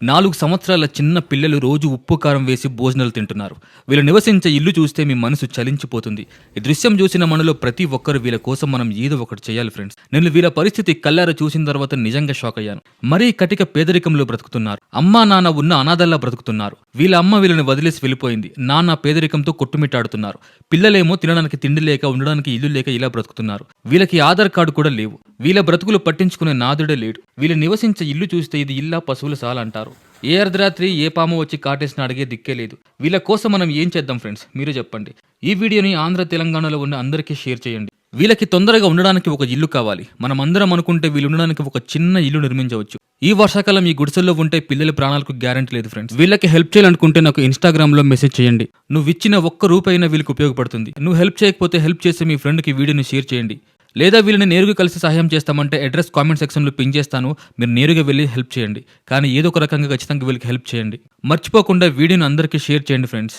4 సంవత్సరాల చిన్న పిల్లలు రోజు ఉప్పు కారం వేసి భోజనాలు తింటున్నారు. వీళ్ళు నివసించే ఇల్లు చూస్తే మీ మనసు చలించిపోతుంది. ఈ దృశ్యం చూసిన మనలో ప్రతి ఒక్కరు వీళ్ళ కోసం మనం ఏదో ఒకటి చేయాలి ఫ్రెండ్స్. నేను వీళ్ళ పరిస్థితి కళ్ళారా చూసిన తర్వాత నిజంగా షాక్ అయ్యాను. మరీ కటిక పేదరికంలో బ్రతుకుతున్నారు. అమ్మా నాన్న ఉన్న అనాథల్లా బ్రతుకుతున్నారు. వీళ్ళ అమ్మ వీళ్ళని వదిలేసి వెళ్ళిపోయింది. నాన్న పేదరికంతో కొట్టుమిట్టాడుతున్నారు. పిల్లలేమో తినడానికి తిండి లేక ఉండడానికి ఇల్లు లేక ఇలా బ్రతుకుతున్నారు. వీళ్ళకి ఆధార్ కార్డు కూడా లేవు. వీళ్ళ బ్రతుకులు పట్టించుకునే నాదుడే లేడు. వీళ్ళు నివసించే ఇల్లు చూస్తే ఇది ఇల్లా పశువుల సాల అంటారు. ఏ అర్ధరాత్రి ఏ పాము వచ్చి కాటేసిన అడిగే దిక్కే లేదు. వీళ్ళ కోసం మనం ఏం చేద్దాం ఫ్రెండ్స్, మీరే చెప్పండి. ఈ వీడియోని ఆంధ్ర తెలంగాణలో ఉన్న అందరికీ షేర్ చేయండి. వీళ్ళకి తొందరగా ఉండడానికి ఒక ఇల్లు కావాలి. మనం అందరం అనుకుంటే వీళ్ళు ఉండడానికి ఒక చిన్న ఇల్లు నిర్మించవచ్చు. ఈ వర్షాకాలం ఈ గుడిసెల్లో ఉంటే పిల్లల ప్రాణాలకు గ్యారెంటీ లేదు ఫ్రెండ్స్. వీళ్ళకి హెల్ప్ చేయాలనుకుంటే నాకు ఇన్స్టాగ్రామ్ లో మెసేజ్ చేయండి. నువ్వు ఇచ్చిన ఒక్క రూపాయినా వీళ్ళకి ఉపయోగపడుతుంది. నువ్వు హెల్ప్ చేయకపోతే హెల్ప్ చేసి మీ ఫ్రెండ్కి వీడియోని షేర్ చేయండి. లేదా వీళ్ళని నేరుగా కలిసి సహాయం చేస్తామంటే అడ్రస్ కామెంట్ సెక్షన్లో పిన్ చేస్తాను. మీరు నేరుగా వెళ్ళి హెల్ప్ చేయండి. కానీ ఏదో ఒక రకంగా ఖచ్చితంగా వీళ్ళకి హెల్ప్ చేయండి. మర్చిపోకుండా వీడియోని అందరికీ షేర్ చేయండి ఫ్రెండ్స్.